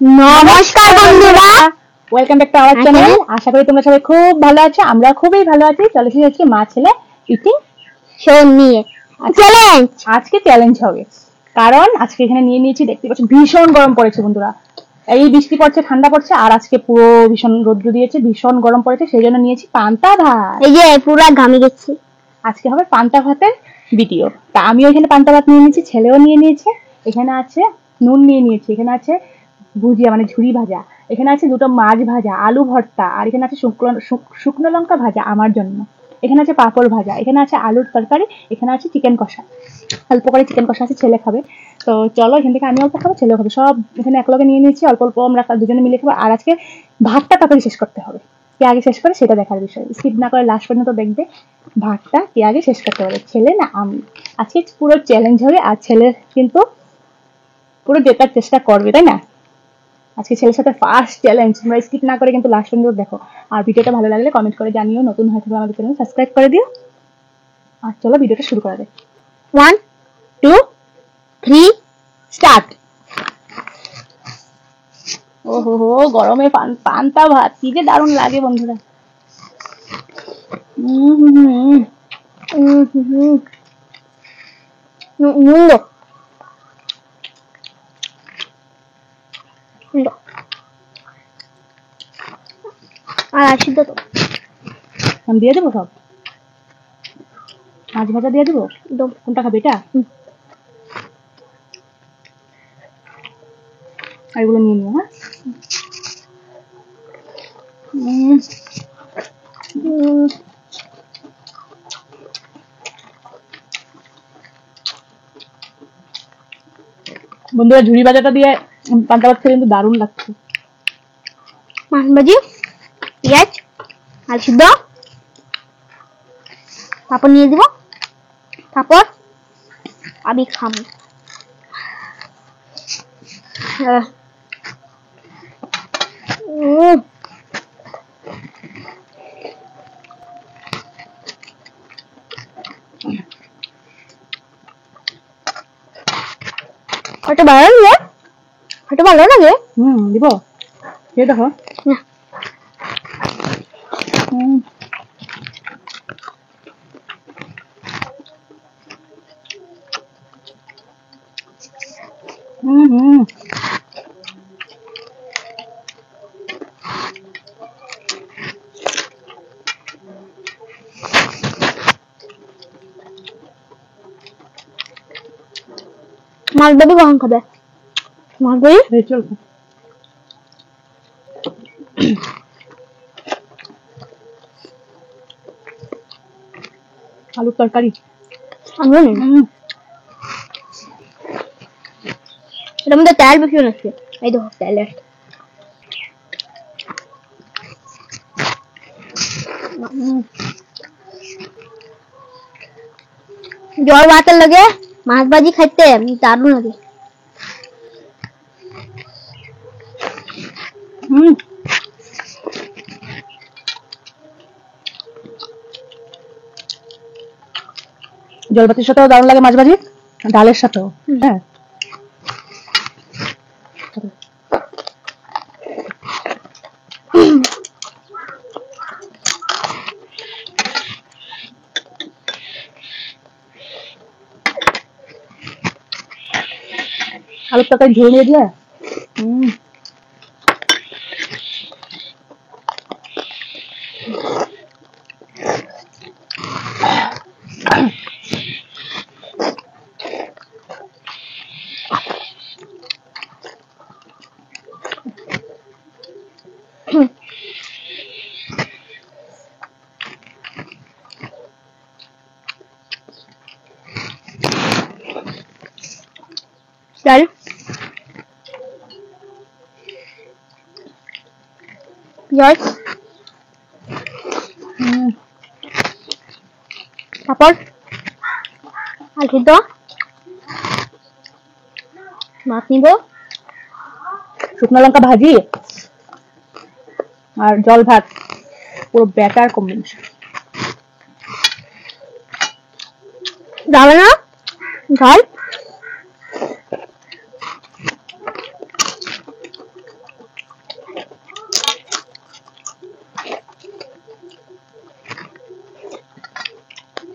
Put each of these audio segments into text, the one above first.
নমস্কার বন্ধুরা, welcome back to our channel. আশা করি তোমরা সবাই খুব ভালো আছো। আমরা খুবই ভালো আছি। চলে এসেছি মা ছেলে ইটিং শো নিয়ে। চ্যালেঞ্জ, আজকে চ্যালেঞ্জ হবে, কারণ আজকে এখানে নিয়ে নিয়েছি, দেখতে পাচ্ছ ভীষণ গরম পড়েছে বন্ধুরা। এই বৃষ্টি পড়ছে, ঠান্ডা পড়ছে, আর আজকে পুরো ভীষণ রোদ্র দিয়েছে, ভীষণ গরম পড়েছে, সেই জন্য নিয়েছি পান্তা ভাত। এই যে পুরো ঘামে গেছি। আজকে হবে পান্তা ভাতের ভিডিও। তা আমিও এখানে পান্তা ভাত নিয়ে নিয়েছি, ছেলেও নিয়ে নিয়েছে। এখানে আছে নুন নিয়ে নিয়েছি, এখানে আছে ভুজিয়া মানে ঝুরি ভাজা, এখানে আছে দুটো মাছ ভাজা, আলু ভর্তা, আর এখানে আছে শুকনো লঙ্কা ভাজা আমার জন্য, এখানে আছে পাঁপড় ভাজা, এখানে আছে আলুর তরকারি, এখানে আছে চিকেন কষা, অল্প করে চিকেন কষা আছে, ছেলে খাবে। তো চলো, এখান থেকে আমি অল্প খাবো, ছেলেও খাবে, সব এখানে এক লগে নিয়ে নিয়েছি, অল্প অল্প আমরা দুজনে মিলে খাবো। আর আজকে ভাতটা তাড়াতাড়ি শেষ করতে হবে, কে আগে শেষ করে সেটা দেখার বিষয়। স্কিপ না করে লাস্ট পর্যন্ত দেখবে ভাতটা কে আগে শেষ করতে পারে, ছেলে না আমি। আজকে পুরো চ্যালেঞ্জ হবে, আর ছেলে কিন্তু পুরো জেতার চেষ্টা করবে, তাই না? আজকে ছেলের সাথে ফার্স্ট চ্যালেঞ্জ। তোমরা স্কিপ না করে কিন্তু লাস্ট পর্যন্ত দেখো। আর ভিডিওটা ভালো লাগলে কমেন্ট করে জানিও, নতুন হয়ে থাকলে আমাদের চ্যানেল সাবস্ক্রাইব করে দিও। আর চলো ভিডিওটা শুরু করা যাক। 1 2 3 স্টার্ট। ওহো হো, গরমে পান্তা ভাত কি যে দারুণ লাগে বন্ধুরা। আর সিদ্ধ তো আমি দিয়ে দেবো, সব মাছ ভাজা দিয়ে দেবো। কোনটা খাবে, এটা? আর এগুলো নিয়ে নিও। হ্যাঁ, বন্ধুরা, ঝুড়ি ভাজাটা দিয়ে পান্তা ভাত খেলে কিন্তু দারুণ লাগছে। মাছ ভাজি, পেঁয়াজ, আর সিদ্ধ, পাঁপড় নিয়ে দিব, পাঁপড় আমি খাবো। ওটা ভালো লাগে, ওটা ভালো লাগে। দিব, খেয়ে দেখো। মাছ ভাজি কখন খাবে? মাছ ভাজি চলবে। আলুর তরকারি এটার মধ্যে তেল বেশি আছে, এই দেখো তেলের। জল ভাতের লাগে মাছ ভাজি খাইতে দারুণ লাগে। জল ভাতের সাথেও দারুণ লাগে মাছ ভাজি, ডালের সাথেও। হ্যাঁ, আলুর তরকারি ধুয়ে নিয়ে দিয়ে ডাল, পেঁয়াজ, পাঁপড়, আর সিদ্ধ, মাছ নিব, শুকনো লঙ্কা ভাজি, আর জল ভাত, পুরো বেটার কম্বিনেশন। যাবে না ঝাল?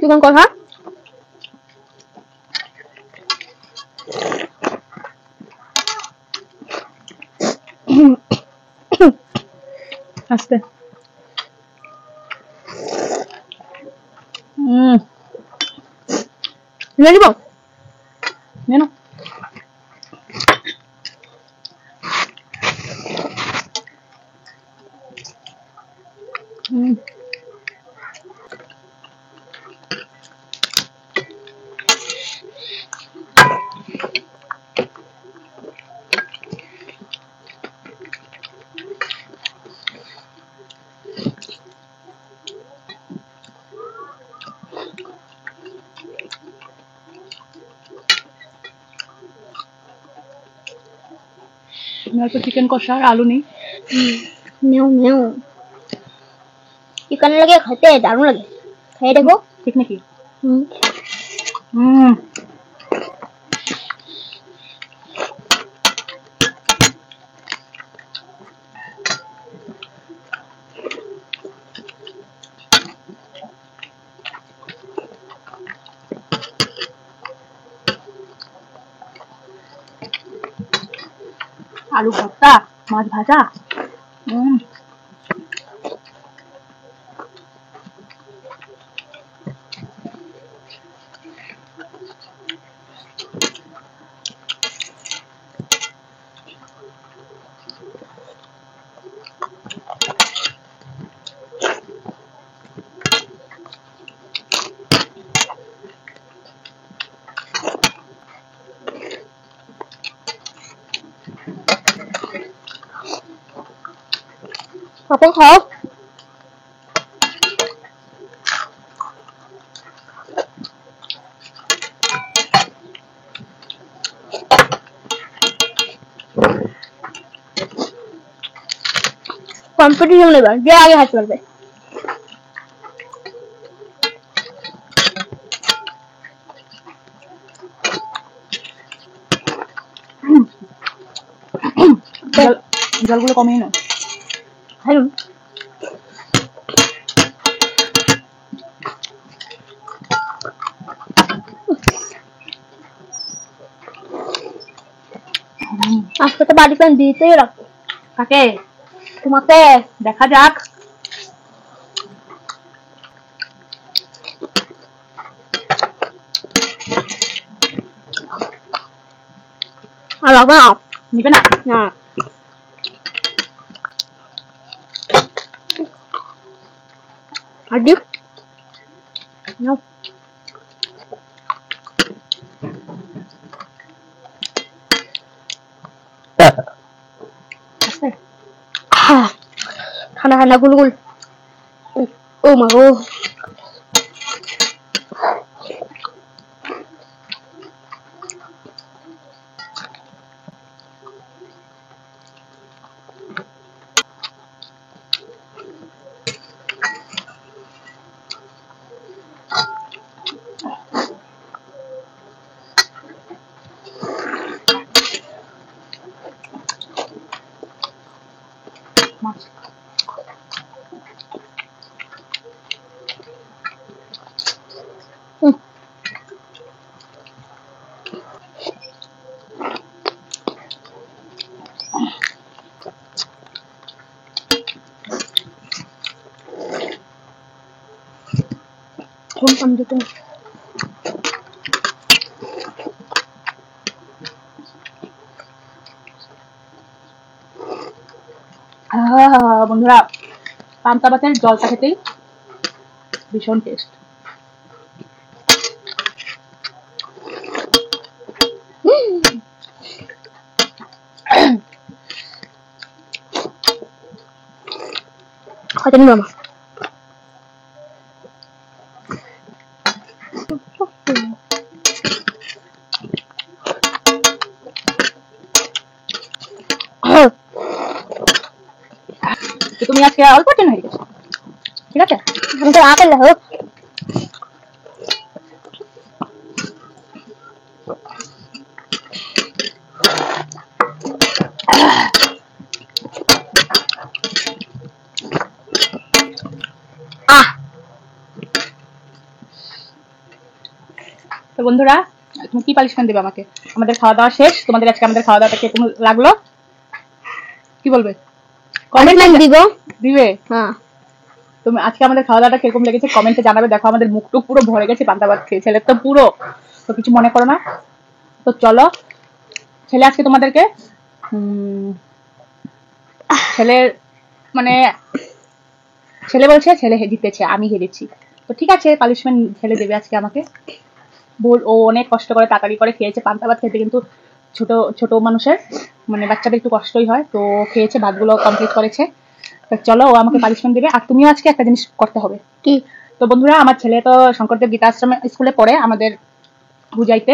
চিকেন কষা আস্তে নিয়ে নিব নেন অল্প চিকেন কষা আর আলু নেই নিউ নিউ চিকেন লাগে খেতে দারুণ লাগে খেয়ে দেখো ঠিক নাকি আলু ভর্তা মাছ ভাজা Papai খাও কম্পিটিশন এবার যে আগে হাত পারবে জলগুলো কমিয়ে নাও হ্যালো আজকে তো বাড়ি প্যান দিতেই রাখো কাকে তোমাকে দেখা যাক আর বাবা নিবে না না আর ডিপ নাও ঠান্ডা ঠান্ডা গুলগুল ও মা গো Kung dito. বন্ধুরা পান্তা ভাতের জলটা খেতেই ভীষণ টেস্ট Kaya mama. তুমি আজকে অল্প টেন হয়ে গেছো ঠিক আছে আমি তো আপেল হোক তো বন্ধুরা তুমি কি পানিশমেন্ট দেবে আমাকে? আমাদের খাওয়া দাওয়া শেষ, তোমাদের আজকে আমাদের খাওয়া দাওয়াটা কেমন লাগলো কি বলবে? কমেন্ট দিবে। হ্যাঁ, তুমি আজকে আমাদের খাওয়া দাওয়াটা কিরকম লেগেছে কমেন্টে জানাবে। দেখো আমাদের মুখটুক পুরো ভরে গেছে পান্তা ভাত খেয়ে, ছেলের তো পুরো, তো কিছু মনে করো না। তো চলো, ছেলে আজকে তোমাদেরকে ছেলের মানে ছেলে বলছে ছেলে জিতেছে, আমি হেরেছি। তো ঠিক আছে, পানিশমেন্ট ছেলে দেবে আজকে আমাকে। ও অনেক কষ্ট করে তাড়াতাড়ি করে খেয়েছে, পান্তা ভাত খেতে কিন্তু ছোট ছোট মানুষের মানে বাচ্চাদের একটু কষ্টই হয়। তো খেয়েছে, ভাতগুলো কমপ্লিট করেছে। তো চলো, ও আমাকে পানিশমেন্ট দেবে। আর তুমিও আজকে একটা জিনিস করতে হবে। কি? তো বন্ধুরা, আমার ছেলে তো শঙ্করদেব গীতা আশ্রমে স্কুলে পড়ে আমাদের হুজাইতে।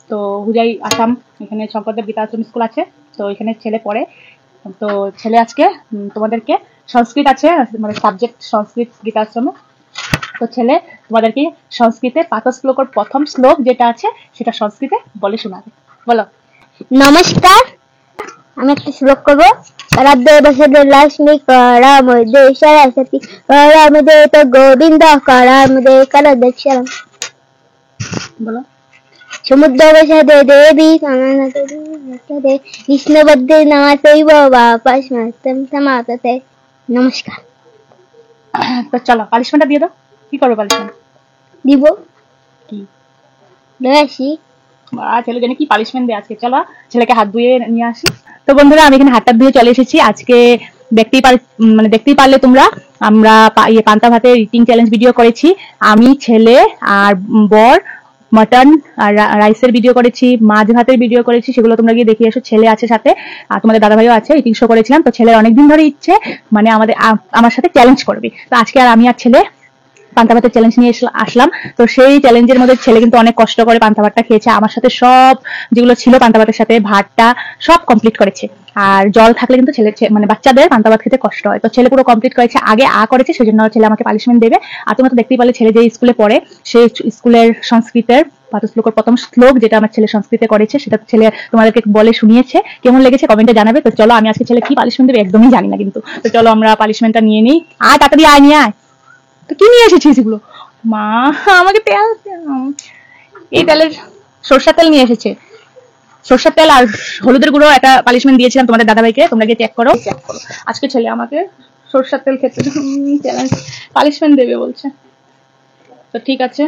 তো হুজাই আসাম, এখানে শঙ্করদেব গীতা আশ্রম স্কুল আছে, তো এখানে ছেলে পড়ে। তো ছেলে আজকে তোমাদেরকে সংস্কৃত আছে মানে সাবজেক্ট সংস্কৃত গীতা আশ্রমে। তো ছেলে তোমাদেরকে সংস্কৃতে পাঠশ্লোকের প্রথম শ্লোক যেটা আছে সেটা সংস্কৃতে বলে শোনাবে। বলো। নমস্কার, আমি একটা শ্লোক করবো। লক্ষ্মী করামদে সরস্বতী করামদে তো গোবিন্দ করামদে করদক্ষরম। বলো। সমুদ্র বসদে দেবী সমানদে বিষ্ণুবদ্ধে নমস্তেব বাপাস্মস্তম সমাপতে। নমস্কার। তো চলো, পানিশমেন্টটা দিয়ে দাও। কি করবে পানিশমেন্ট? দিব কি দেখাচ্ছি। ছেলে জানি কি পানিশমেন্ট দেয় আজকে। চলো, ছেলেকে হাত ধুয়ে নিয়ে আসি। তো বন্ধুরা, আমি এখানে হাতটা ধুয়ে চলে এসেছি। আজকে দেখতেই পারলে তোমরা, আমরা পান্তা ভাতের ইটিং চ্যালেঞ্জ ভিডিও করেছি। আমি, ছেলে আর বর মটন আর রাইসের ভিডিও করেছি, মাছ ভাতের ভিডিও করেছি, সেগুলো তোমরা গিয়ে দেখে এসো। ছেলে আছে সাথে, আর তোমাদের দাদা ভাইও আছে। ইটিং শো করেছিলাম। তো ছেলের অনেকদিন ধরে ইচ্ছে মানে আমার সাথে চ্যালেঞ্জ করবে। তো আজকে আর আমি আর ছেলে পান্তা ভাতের চ্যালেঞ্জ নিয়ে আসলাম। তো সেই চ্যালেঞ্জের মধ্যে ছেলে কিন্তু অনেক কষ্ট করে পান্তা ভাতটা খেয়েছে। আমার সাথে সব যেগুলো ছিল পান্তা ভাতের সাথে ভাতটা সব কমপ্লিট করেছে। আর জল থাকলে কিন্তু ছেলে মানে বাচ্চাদের পান্তা ভাত খেতে কষ্ট হয়। তো ছেলে পুরো কমপ্লিট করেছে, আগে করেছে, সেজন্য ছেলে আমাকে পানিশমেন্ট দেবে। আর তোমরা তো দেখতেই পারলে ছেলে যে স্কুলে পড়ে সেই স্কুলের সংস্কৃতের পাঠশ্লোকের প্রথম শ্লোক যেটা আমার ছেলে সংস্কৃতে করেছে সেটা ছেলে তোমাদেরকে বলে শুনিয়েছে। কেমন লেগেছে কমেন্টে জানাবে। তো চলো, আমি আজকে ছেলে কি পানিশমেন্ট দেবে একদমই জানি না কিন্তু। তো চলো আমরা পানিশমেন্টটা নিয়ে নিই। তাড়াতাড়ি নিয়ে আয়। তো কি নিয়ে এসেছিস এগুলো? মা আমাকে তেল, এই তেলের সরষের তেল নিয়ে এসেছে। সরষের তেল আর হলুদের গুঁড়ো একটা পানিশমেন্ট দিয়েছিলাম তোমাদের দাদাভাইকে, তোমরা গিয়ে চেক করো। আজকে ছেলে আমাকে সরষের তেল খেতে চ্যালেঞ্জ পানিশমেন্ট দেবে বলছে। তো ঠিক আছে,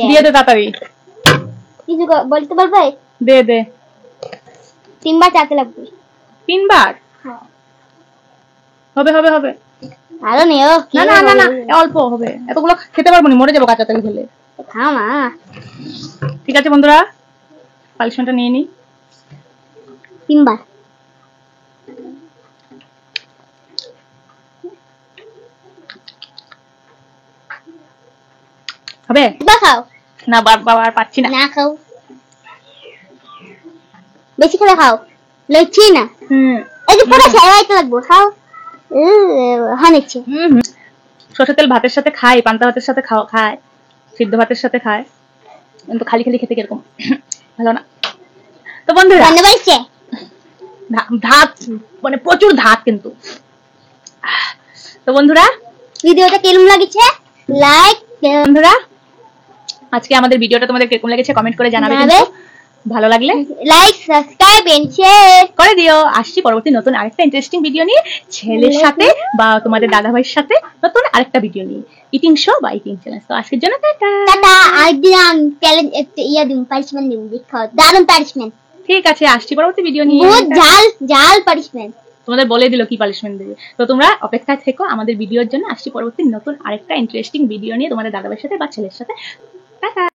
দিয়ে দে তাড়াতাড়ি। কিছু বলতে পারবে? দে 3 বার চাতে লাগবে। 3 বার? হবে আরো নেও। না অল্প হবে, এতগুলো খেতে পারবো না, মরে যাবো কাঁচা তেল খেলে। খাও না। ঠিক আছে বন্ধুরা, পানিশমেন্টটা নিয়ে নিই। 3 বার। হবে? খাও না বাবা আর পাচ্ছি না। না খাও, বেশি করে খাও, লইছি না। এই যে পুরো ছেড়াইতে লাগবো। খাও। হানেছে। সরষের তেল ভাতের সাথে খায়, পান্তা ভাতের সাথে খায়, সিদ্ধ ভাতের সাথে খায়, কিন্তু খালি খেতে কিরকম ভালো না। তো বন্ধুরা, ধাত মানে প্রচুর ধাত কিন্তু। তো বন্ধুরা, ভিডিওটা কেমন লাগছে লাইক। বন্ধুরা, আজকে আমাদের ভিডিওটা তোমাদের কেমন লেগেছে কমেন্ট করে জানাবে। ভালো লাগলে লাইক, সাবস্ক্রাইব এন্ড শেয়ার করে দিও। আসছি পরবর্তী নতুন আরেকটা ইন্টারেস্টিং ভিডিও নিয়ে, ছেলের সাথে বা তোমাদের দাদা ভাইয়ের সাথে নতুন আরেকটা ভিডিও নিয়ে, ইটিং শো বা ইটিং চ্যালেঞ্জ। তো আজকের জন্য টাটা। আজকে আমি চ্যালেঞ্জ একটা দিম, পানিশমেন্ট দিম। দেখো দারুণ পানিশমেন্ট। ঠিক আছে, আসছি পরবর্তী ভিডিও নিয়ে। বহুত জাল পানিশমেন্ট। তোমাদের বলে দিল কি পানিশমেন্ট দেবে। তো তোমরা অপেক্ষায় থেকো আমাদের ভিডিওর জন্য। আসছি পরবর্তী নতুন আরেকটা ইন্টারেস্টিং ভিডিও নিয়ে তোমাদের দাদা ভাইয়ের সাথে বা ছেলের সাথে। টাটা।